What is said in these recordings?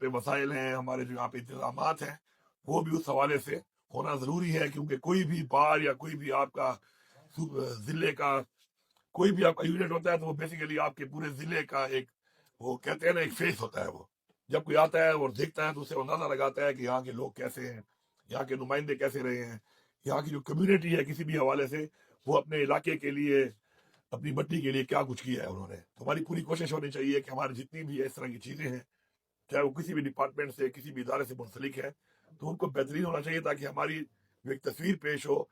پہ مسائل ہیں، ہمارے جو یہاں پہ انتظامات ہیں، وہ بھی اس حوالے سے ہونا ضروری ہے، کیونکہ کوئی بھی بار یا کوئی بھی آپ کا ضلع کا کوئی بھی آپ کا یونٹ ہوتا ہے تو وہ بیسیکلی آپ کے پورے ضلع کا ایک، وہ کہتے ہیں نا، ایک فیس ہوتا ہے۔ وہ جب کوئی آتا ہے اور دیکھتا ہے تو اسے اندازہ لگاتا ہے کہ یہاں کے لوگ کیسے ہیں، یہاں کے نمائندے کیسے رہے ہیں، یہاں کی جو کمیونٹی ہے کسی بھی حوالے سے وہ اپنے علاقے کے لیے، اپنی مٹی کے لیے کیا کچھ کیا ہے انہوں نے۔ تو ہماری پوری کوشش ہونی چاہیے کہ ہماری جتنی بھی اس طرح کی چیزیں ہیں، چاہے وہ کسی بھی ڈپارٹمنٹ سے، کسی بھی ادارے سے منسلک ہے، تو ان کو بہترین ہونا چاہیے تاکہ ہماری جو ایک تصویر پیش ہو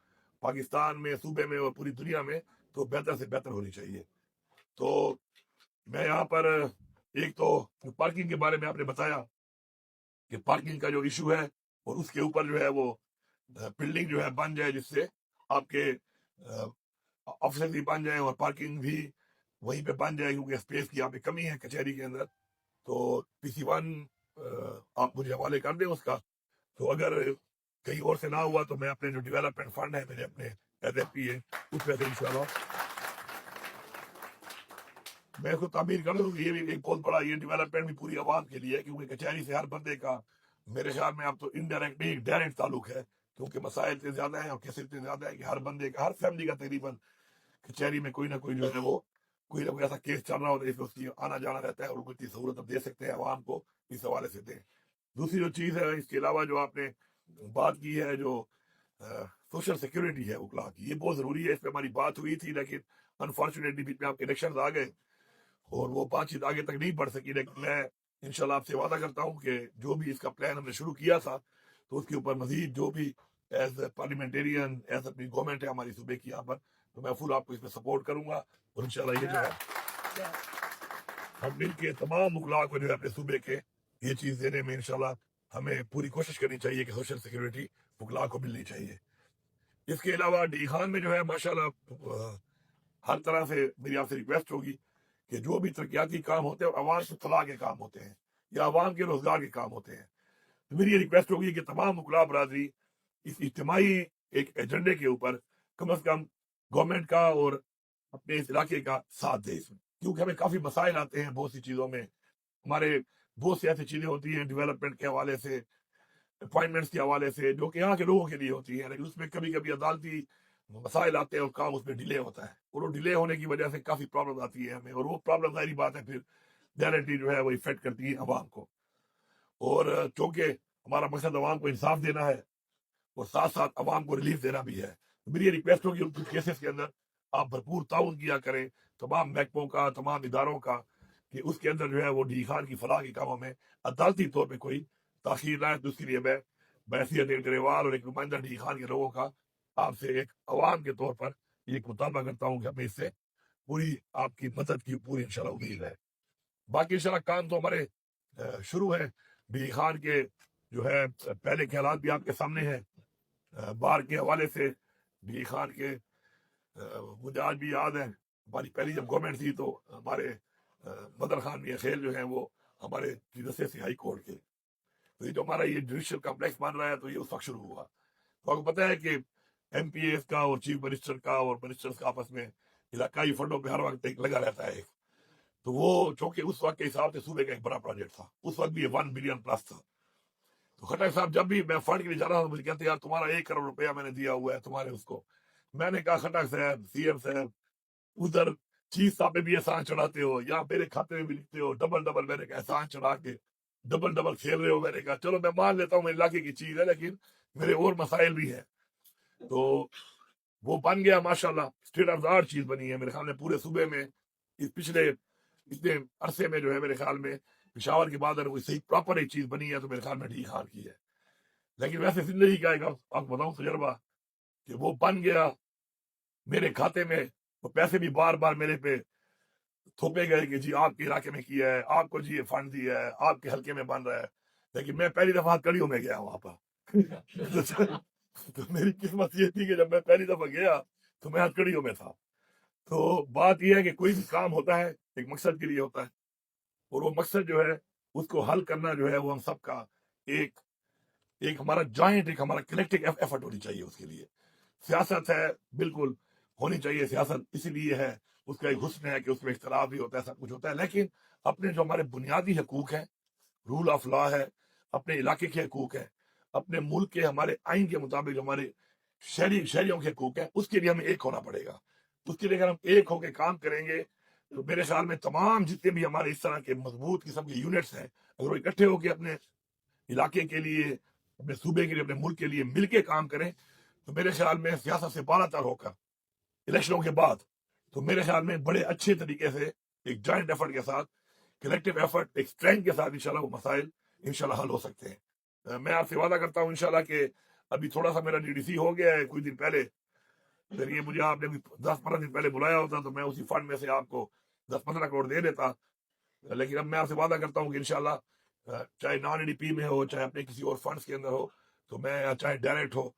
پاکستان میں، صوبے میں اور پوری دنیا میں، تو بہتر سے بہتر ہونی چاہیے۔ تو میں یہاں پر ایک تو پارکنگ کے بارے میں آپ نے بتایا کہ پارکنگ کا جو ایشو ہے، اور اس کے اوپر جو ہے وہ بلڈنگ جو ہے بن جائے، جس سے آپ کے آفیسر بھی بن جائیں اور پارکنگ بھی وہیں پہ بن جائے، کیونکہ اسپیس کی یہاں پہ کمی ہے کچہری کے اندر۔ تو PC1 آپ مجھے حوالے کر دیں اس کا، تو اگر کہیں اور سے نہ ہوا تو میں اپنے جو ڈیولپمنٹ فنڈ ہے میرے اپنے LFP ہے، اس میں سے انشاءاللہ میں اس کو تعمیر کر دوں۔ یہ بھی ایک بہت بڑا، یہ ڈیولپمنٹ بھی پوری عوام کے لیے ہے، کیونکہ کچہری سے ہر بندے کا میرے خیال میں اب تو انڈائریکٹ نہیں ڈائریکٹ تعلق ہے، کیونکہ مسائل اتنے زیادہ ہیں اور کیسے اتنے زیادہ ہے کہ ہر بندے کا، ہر فیملی کا تقریباً کچہری میں کوئی نہ کوئی جو ہے وہ کوئی نہ کوئی ایسا کیس چل رہا ہوتا ہے، اس میں اس کی آنا جانا رہتا ہے، اور ان کو اتنی سہولت اب دے سکتے ہیں عوام کو، اس حوالے سے دیں۔ دوسری جو چیز ہے، اس کے علاوہ جو آپ نے بات کی ہے، جو سوشل سیکورٹی ہے وکلا کی، یہ بہت ضروری ہے۔ اس پہ ہماری بات ہوئی تھی، لیکن انفارچونیٹلی بیچ میں آپ کے الیکشنز آ گئے اور وہ بات چیت آگے تک نہیں بڑھ سکی۔ لیکن میں انشاءاللہ آپ سے وعدہ کرتا ہوں کہ جو بھی اس کا پلان ہم نے شروع کیا تھا، تو اس کے اوپر مزید جو بھی ایز اے پارلیمنٹیرین، ایز اپنی گورنمنٹ ہے ہماری صوبے کی یہاں پر، تو میں فل آپ کو اس میں سپورٹ کروں گا، اور انشاءاللہ یہ جو ہے ہم مل کے تمام وکلاء کو جو ہے اپنے صوبے کے یہ چیز دینے میں انشاءاللہ ہمیں پوری کوشش کرنی چاہیے کہ سوشل سیکورٹی وکلاء کو ملنی چاہیے۔ اس کے علاوہ ڈی خان میں جو ہے ماشاءاللہ ہر طرح سے میری آپ سے ریکویسٹ ہوگی کہ جو بھی ترقیاتی کام ہوتے ہیں اور عوام سے فلاح کے کام ہوتے ہیں یا عوام کے روزگار کے کام ہوتے ہیں، تو میری یہ ریکویسٹ ہوگی کہ تمام وکلاء برادری اس اجتماعی ایک ایجنڈے کے اوپر کم از کم گورنمنٹ کا اور اپنے اس علاقے کا ساتھ دے اس میں، کیونکہ ہمیں کافی مسائل آتے ہیں بہت سی چیزوں میں، ہمارے بہت سی ایسی چیزیں ہوتی ہیں ڈیولپمنٹ کے حوالے سے، اپوائنٹمنٹس کے حوالے سے، جو کہ یہاں کے لوگوں کے لیے ہوتی ہیں، لیکن اس میں کبھی کبھی عدالتی مسائل آتے ہیں اور کام اس میں ڈیلے ہوتا ہے، اور وہ ڈیلے ہونے کی وجہ سے کافی پرابلم آتی ہے ہمیں، اور وہ پرابلم ظاہری بات ہے پھر ڈائریکٹلی جو ہے وہ افیکٹ کرتی ہے عوام کو۔ اور چونکہ ہمارا مقصد عوام کو انصاف دینا ہے اور ساتھ ساتھ عوام کو ریلیف دینا بھی ہے، تو میری یہ ریکویسٹ ہوگی ان کیسز کے اندر آپ بھرپور تعاون کیا کریں تمام محکموں کا، تمام اداروں کا، کہ اس کے اندر جو ہے وہ ڈی خان کی فلاح کے کاموں میں عدالتی طور پہ کوئی تاخیر نہ ہے۔ تو اس کے لیے میں بحیثیت ایک گریوال اور ایک نمائندہ ڈی خان کے لوگوں کا آپ سے ایک عوام کے طور پر یہ مطالبہ کرتا ہوں کہ ہمیں اس سے پوری آپ کی مدد کی پوری انشاءاللہ امید ہے۔ باقی انشاءاللہ کام تو ہمارے شروع ہے، ڈی خان کے جو ہے پہلے کے حالات بھی آپ کے سامنے ہیں، بار کے حوالے سے ڈی خان کے مجھے آج بھی یاد ہے ہماری پہلی جب گورنمنٹ تھی تو ہمارے بدر خان میاں خیل جو ہیں وہ ہمارے جلسے سے ہائی کورٹ کے، تو یہ جو ہمارا یہ جوڈیشل کمپلیکس بن رہا ہے تو یہ اس وقت شروع ہوا۔ تو آپ کو پتہ ہے کہ MPAs کا اور چیف منسٹر کا اور منسٹرز کا آپس میں علاقائی فنڈوں پہ ہر وقت ایک لگا رہتا ہے، تو وہ چونکہ اس وقت کے حساب سے صوبے کا ایک بڑا پروجیکٹ تھا، اس وقت بھی یہ 1 بلین پلس تھا۔ تو خٹک صاحب جب بھی میں فنڈ کے لیے جا رہا تھا مجھے کہتے یار تمہارا 1 کروڑ روپیہ میں نے دیا ہوا ہے تمہارے اس کو۔ میں نے کہا خٹک صاحب، CM صاحب، ادھر چیف صاحب پہ بھی احسان چڑھاتے ہو، یہاں میرے کھاتے میں بھی لکھتے ہو ڈبل ڈبل، میں نے کہا احسان چڑھا کے ڈبل ڈبل کھیل رہے ہو۔ میں نے کہا چلو میں مان لیتا ہوں میرے علاقے کی چیز ہے، لیکن میرے اور مسائل بھی ہیں۔ تو وہ بن گیا ماشاءاللہ، اسٹیٹ آف دا آرٹ چیز بنی ہے میرے خیال میں پورے صوبے میں۔ اس پچھلے اتنے عرصے میں جو ہے میرے خیال میں پشاور کے بعد اگر کوئی صحیح پراپر ایک چیز بنی ہے تو میرے خیال میں ڈی خان کی ہے۔ لیکن ویسے زندگی کا ایک آپ کو بتاؤں تجربہ کہ وہ بن گیا میرے کھاتے میں، وہ پیسے بھی بار بار میرے پہ تھوپے گئے کہ جی آپ کے علاقے میں کیا ہے، آپ کو جی یہ فنڈ دیا ہے، آپ کے حلقے میں بن رہا ہے، لیکن میں پہلی دفعہ کڑیوں میں گیا وہاں پر تو میری قسمت یہ تھی کہ جب میں پہلی دفعہ گیا تو میں کڑیوں میں تھا۔ تو بات یہ ہے کہ کوئی بھی کام ہوتا ہے ایک مقصد کے لیے ہوتا ہے، اور وہ مقصد جو ہے اس کو حل کرنا جو ہے وہ ہم سب کا ایک ہمارا جوائنٹ، ایک ہمارا کلیکٹو ایفرٹ ہونی چاہیے اس کے لیے۔ سیاست ہے بالکل ہونی چاہیے، سیاست اسی لیے ہے، اس کا ایک حسن ہے کہ اس میں اختلاف بھی ہوتا ہے، سب کچھ ہوتا ہے، لیکن اپنے جو ہمارے بنیادی حقوق ہیں رول آف لا ہے، اپنے علاقے کے حقوق ہیں، اپنے ملک کے ہمارے آئین کے مطابق جو ہمارے شہریوں کے حقوق ہیں، اس کے لیے ہمیں ایک ہونا پڑے گا. اس کے لیے اگر ہم ایک ہو کے کام کریں گے تو میرے خیال میں تمام جتنے بھی ہمارے اس طرح کے مضبوط قسم کے یونٹس ہیں، اگر وہ اکٹھے ہو کے اپنے علاقے کے لیے، اپنے صوبے کے لیے، اپنے ملک کے لیے مل کے کام کریں تو میرے خیال میں سیاست سے بالا تر ہو کر الیکشنوں کے بعد تو میرے خیال میں بڑے اچھے طریقے سے ایک جوائنٹ ایفرٹ کے ساتھ، کلیکٹیو ایفرٹ، ایک اسٹرینتھ کے ساتھ انشاءاللہ وہ مسائل انشاءاللہ حل ہو سکتے ہیں. میں آپ سے وعدہ کرتا ہوں انشاءاللہ کہ ابھی تھوڑا سا میرا DDC ہو گیا ہے کچھ دن پہلے، اگر یہ مجھے آپ نے 10-15 دن پہلے بلایا ہوتا تو میں اسی فنڈ میں سے آپ کو 10-15 کروڑ دے دیتا. لیکن اب میں آپ سے وعدہ کرتا ہوں کہ انشاءاللہ چاہے نان ADP میں ہو، چاہے اپنے کسی اور فنڈز کے اندر ہو، تو میں چاہے ڈائریکٹ ہو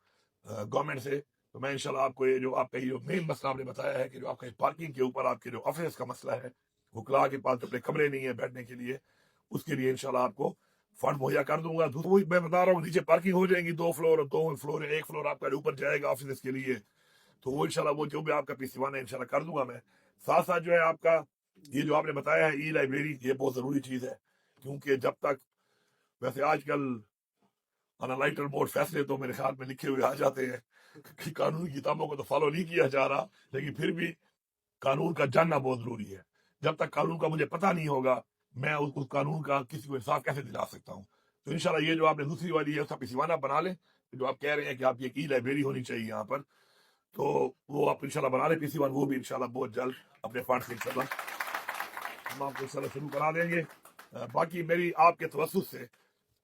گورنمنٹ سے، تو میں انشاءاللہ آپ کو یہ جو آپ کا یہ جو مین مسئلہ آپ نے بتایا ہے کہ جو آپ کا پارکنگ کے اوپر آپ کے جو آفس کا مسئلہ ہے، وکلاء کے پاس اپنے کمرے نہیں ہیں بیٹھنے کے لیے، اس کے لیے انشاءاللہ آپ کو فنڈ مہیا کر دوں گا. وہی میں بتا رہا ہوں، نیچے پارکنگ ہو جائیں گی 2 فلور اور 2 فلور، 1 فلور آپ کا اوپر جائے گا آفس کے لیے، تو وہ انشاءاللہ وہ جو بھی آپ کا PC1 ہے انشاءاللہ کر دوں گا میں. ساتھ ساتھ جو ہے آپ کا یہ جو آپ نے بتایا ہے لائبریری، یہ بہت ضروری چیز ہے، کیونکہ جب تک ویسے آج کل انالائٹر بورڈ فیصلے تو میرے خیال میں لکھے ہوئے آ جاتے ہیں کہ قانونی کتابوں کو تو فالو نہیں کیا جا رہا، لیکن پھر بھی قانون کا جاننا بہت ضروری ہے. جب تک قانون کا مجھے پتہ نہیں ہوگا میں اس قانون کا کسی کو انصاف کیسے دلا سکتا ہوں. تو انشاءاللہ یہ جو آپ نے دوسری والی ہے اس کا PC1 آپ بنا لیں، جو آپ کہہ رہے ہیں کہ آپ کی لائبریری ہونی چاہیے یہاں پر، تو وہ آپ انشاءاللہ بنا لیں PC1، وہ بھی انشاءاللہ بہت جلد اپنے فنڈ سے انشاءاللہ ہم آپ کو انشاءاللہ شروع کرا دیں گے. باقی میری آپ کے توسط سے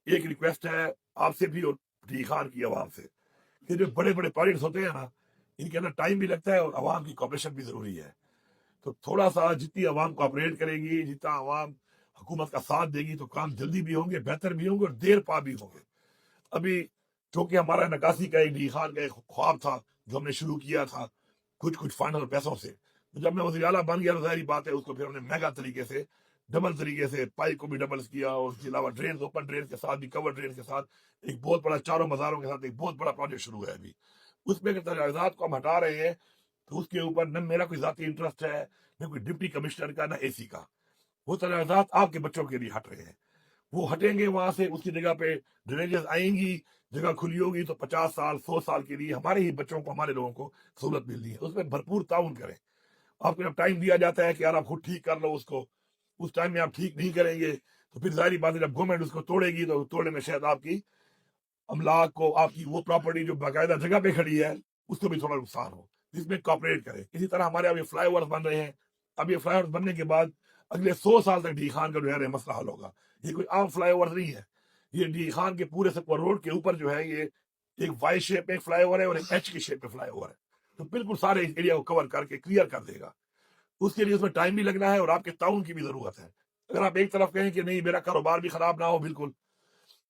ایک ریکویسٹ ہے آپ سے بھی اور ٹی خان کی عوام سے، کہ جو بڑے بڑے پروجیکٹس ہوتے ہیں نا، ان کے اندر ٹائم بھی لگتا ہے اور عوام کی کوپریشن بھی ضروری ہے. تو تھوڑا سا جتنی عوام کوآپریٹ کرے گی، جتنا عوام حکومت کا ساتھ دے گی، تو کام جلدی بھی ہوں گے، بہتر بھی ہوں گے اور دیر پا بھی ہوں گے. ابھی چونکہ ہمارا نکاسی کا ایک ٹی خان کا ایک خواب تھا جو ہم نے شروع کیا تھا کچھ فنڈ اور پیسوں سے، تو جب میں وزیر اعلیٰ بن گیا تو ظاہری بات ہے اس کو پھر ہم نے میگا طریقے سے، ڈبل طریقے سے پائپ کو بھی ڈبل کیا، اور اس کے علاوہ ڈرینز، اوپن ڈرینز کے ساتھ بھی، کور ڈرینز کے ساتھ ایک بہت بڑا، چاروں مزاروں کے ساتھ ایک بہت بڑا پروجیکٹ شروع ہے. ابھی اس میں تجاوزات کو ہم ہٹا رہے ہیں، تو اس کے اوپر نہ میرا کوئی ذاتی انٹرسٹ ہے، نہ کوئی ڈپٹی کمشنر کا، نہ AC کا. وہ تجاوزات آپ کے بچوں کے لیے ہٹ رہے ہیں، وہ ہٹیں گے وہاں سے، اس کی جگہ پہ ڈرینیجز آئیں گی، جگہ کھلی ہوگی، تو 50 سال 100 سال کے لیے ہمارے ہی بچوں کو، ہمارے لوگوں کو سہولت ملنی ہے. اس میں بھرپور تعاون کریں. آپ کو جب ٹائم دیا جاتا ہے کہ یار آپ خود ٹھیک کر لو اس کو، اس ٹائم میں آپ ٹھیک نہیں کریں گے تو پھر ظاہری بات ہے جب گورنمنٹ اس کو توڑے گی تو توڑنے میں شاید آپ کی املاک کو، آپ کی وہ پراپرٹی جو باقاعدہ جگہ پہ کھڑی ہے، اس کو بھی تھوڑا نقصان ہو. جس میں کوآپریٹ کریں. اسی طرح ہمارے اب یہ فلائی اوورس بن رہے ہیں، اب یہ فلائی اوورس بننے کے بعد اگلے 100 سال تک ڈی خان کا جو ہے مسئلہ حل ہوگا. یہ کوئی عام فلائی اوور نہیں ہے، یہ ڈی خان کے پورے سکور روڈ کے اوپر جو ہے یہ ایک وائی شیپ میں فلائی اوور ہے اور ایک H کی شیپ میں فلائی اوور ہے، تو بالکل سارے اس ایریا کو کور کر کے کلیئر کر دے گا. اس کے لیے اس میں ٹائم بھی لگنا ہے اور آپ کے تعاون کی بھی ضرورت ہے. اگر آپ ایک طرف کہیں کہ نہیں میرا کاروبار بھی خراب نہ ہو بالکل،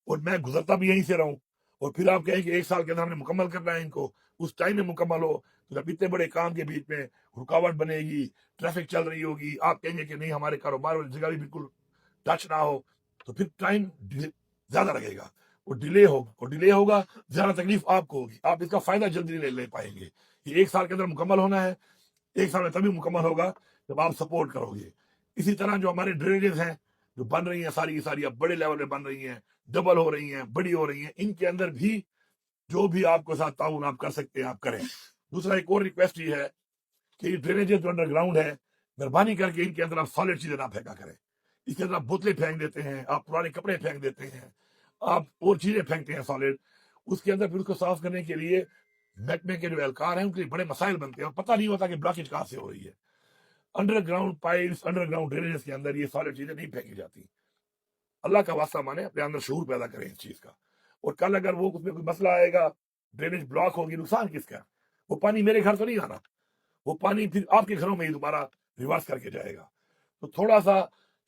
اور میں گزرتا بھی یہیں سے رہوں، اور پھر آپ کہیں کہ 1 سال کے اندر ہم نے مکمل کرنا ہے ان کو، اس ٹائم میں مکمل ہو، تو جب اتنے بڑے کام کے بیچ میں رکاوٹ بنے گی، ٹریفک چل رہی ہوگی، آپ کہیں گے کہ نہیں ہمارے کاروبار والی جگہ بھی بالکل ٹچ نہ ہو، تو پھر ٹائم زیادہ لگے گا، وہ ڈیلے ہوگا، زیادہ تکلیف آپ کو ہوگی، آپ اس کا فائدہ جلدی نہیں لے پائیں گے. یہ 1 سال کے اندر مکمل ہونا ہے، 1 سال میں تبھی مکمل ہوگا جب آپ سپورٹ کرو گے. اسی طرح جو ہمارے ڈرینیجز ہیں جو بن رہی ہیں ساری کی ساری اب بڑے لیول پہ بن رہی ہیں، ڈبل ہو رہی ہیں، بڑی ہو رہی ہیں، ان کے اندر بھی جو بھی آپ کو ساتھ تعاون آپ کر سکتے ہیں آپ کریں. دوسرا ایک اور ریکویسٹ یہ ہے کہ یہ ڈرینیجز جو انڈر گراؤنڈ ہے، مہربانی کر کے ان کے اندر آپ سالڈ چیزیں نہ پھینکا کریں. اس کے اندر آپ بوتلیں پھینک دیتے ہیں، آپ پرانے کپڑے پھینک دیتے ہیں، آپ اور چیزیں پھینکتے ہیں سالڈ. اس کے اندر پھر اس کو صاف کرنے کے لیے محکمے کے جو اہلکار ہیں ان کے لیے بڑے مسائل بنتے ہیں اور پتہ نہیں ہوتا کہ بلاکیج کہاں سے ہو رہی ہے. Underground pipes, underground drainages کے اندر یہ سالڈ چیزیں نہیں پھینکی جاتی. اللہ کا واسطہ مانے اپنے اندر شعور پیدا کریں اس چیز کا. اور کل اگر وہ اس میں کوئی مسئلہ آئے گا، ڈرینیج بلاک ہوگی، نقصان کس کا؟ وہ پانی میرے گھر تو نہیں آنا، وہ پانی پھر آپ کے گھروں میں ہی دوبارہ ریورس کر کے جائے گا. تو تھوڑا سا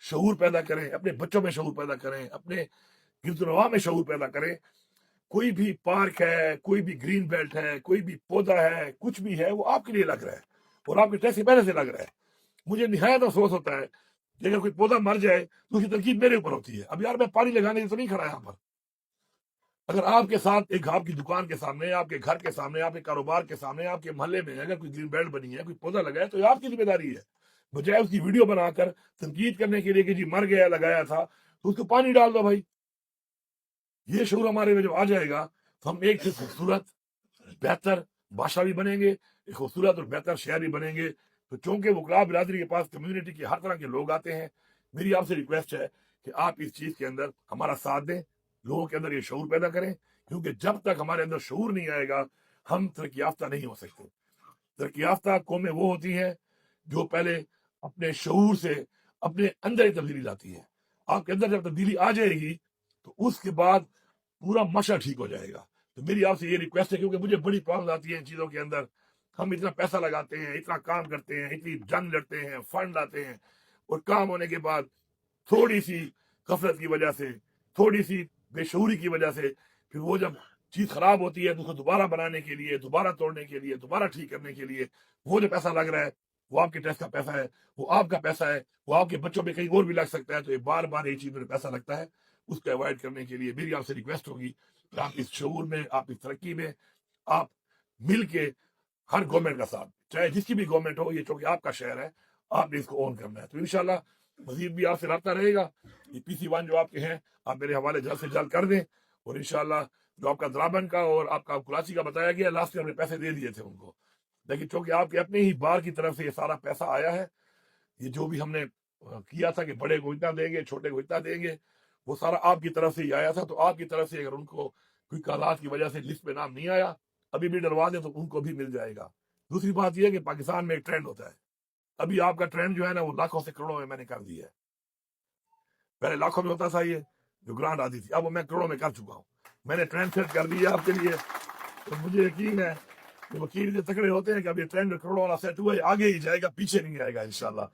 شعور پیدا کریں، اپنے بچوں میں شعور پیدا کریں، اپنے گرد و نواح میں شعور پیدا کریں. کوئی بھی پارک ہے، کوئی بھی گرین بیلٹ ہے، کوئی بھی پودا ہے، کچھ بھی ہے، وہ آپ کے لیے لگ رہا ہے اور آپ کے ٹیکس کے پیسے سے لگ رہا ہے. مجھے نہایت افسوس ہوتا ہے کہ اگر کوئی پودا مر جائے تو اس کی تنقید میرے اوپر ہوتی ہے. اب یار میں پانی لگانے سے تو نہیں کھڑا یہاں پر. اگر آپ کے ساتھ ایک آپ کی دکان کے سامنے، آپ کے گھر کے سامنے، آپ کے کاروبار کے سامنے، آپ کے محلے میں اگر کوئی گرین بیلٹ بنی ہے، کوئی پودا لگا ہے، تو یہ آپ کی ذمہ داری ہے. بجائے اس کی ویڈیو بنا کر تنقید کرنے کے لیے کہ جی مر گیا، لگایا تھا، تو اس کو پانی ڈال دو بھائی. یہ شعور ہمارے میں جب آ جائے گا تو ہم ایک سے خوبصورت بہتر بادشاہ بھی بنیں گے, ایک خوبصورت اور بہتر شہر بھی بنیں گے. تو چونکہ وکلاء برادری کے پاس کمیونٹی کے ہر طرح کے لوگ آتے ہیں, میری آپ سے ریکویسٹ ہے کہ آپ اس چیز کے اندر ہمارا ساتھ دیں, لوگوں کے اندر یہ شعور پیدا کریں, کیونکہ جب تک ہمارے اندر شعور نہیں آئے گا ہم ترقی یافتہ نہیں ہو سکتے. ترقی یافتہ قومیں وہ ہوتی ہیں جو پہلے اپنے شعور سے اپنے اندر ہی تبدیلی لاتی ہے. آپ کے اندر جب تبدیلی آ جائے گی تو اس کے بعد پورا معاشرہ ٹھیک ہو جائے گا. تو میری آپ سے یہ ریکویسٹ ہے, کیونکہ مجھے بڑی پرابلم آتی ہے ان چیزوں کے اندر. ہم اتنا پیسہ لگاتے ہیں, اتنا کام کرتے ہیں, اتنی جنگ لڑتے ہیں, فنڈ آتے ہیں, اور کام ہونے کے بعد تھوڑی سی غفلت کی وجہ سے, تھوڑی سی بے شعوری کی وجہ سے, پھر وہ جب چیز خراب ہوتی ہے تو اس کو دوبارہ بنانے کے لیے, دوبارہ توڑنے کے لیے, دوبارہ ٹھیک کرنے کے لیے وہ جو پیسہ لگ رہا ہے وہ آپ کے ٹیکس کا پیسہ ہے, وہ آپ کا پیسہ ہے, وہ آپ کے بچوں پہ کہیں اور بھی لگ سکتا ہے. تو یہ بار بار یہ چیز میں پیسہ لگتا ہے, اس کو اوائڈ کرنے کے لیے میری آپ سے ریکویسٹ ہوگی کہ آپ اس شعور میں, آپ اس ترقی میں آپ مل کے ہر گورنمنٹ کا ساتھ, چاہے جس کی بھی گورنمنٹ ہو, یہ چونکہ آپ کا شہر ہے, آپ نے اس کو اون کرنا ہے. تو انشاءاللہ مزید بھی آپ سے رابطہ رہے گا. یہ PC1 جو آپ کے ہیں آپ میرے حوالے جلد سے جلد کر دیں, اور انشاءاللہ جو آپ کا درابن کا اور آپ کا کراچی کا بتایا گیا, لاسٹ میں ہم نے پیسے دے دیے تھے ان کو, لیکن چونکہ آپ کے اپنے ہی بار کی طرف سے یہ سارا پیسہ آیا ہے, یہ جو بھی ہم نے کیا تھا کہ بڑے کو اتنا دیں گے, چھوٹے کو اتنا دیں گے, وہ سارا آپ کی طرف سے ہی آیا تھا. تو آپ کی طرف سے اگر ان کو کوئی حالات کی وجہ سے لسٹ میں نام نہیں آیا, ابھی بھی ڈلوا دیں تو ان کو بھی مل جائے گا. دوسری بات یہ ہے کہ پاکستان میں ایک ٹرینڈ ہوتا ہے, ابھی آپ کا ٹرینڈ جو ہے نا وہ لاکھوں سے کروڑوں میں نے کر دیا ہے. پہلے لاکھوں میں ہوتا تھا یہ جو گرانٹ آتی تھی, اب میں کروڑوں میں کر چکا ہوں. میں نے ٹرینڈ سیٹ کر دیا آپ کے لیے. تو مجھے یقین ہے کہ وکیل جو تکڑے ہوتے ہیں کہ اب یہ ٹرینڈ کروڑوں والا سیٹ ہوا ہے, آگے ہی جائے گا, پیچھے نہیں آئے گا انشاءاللہ.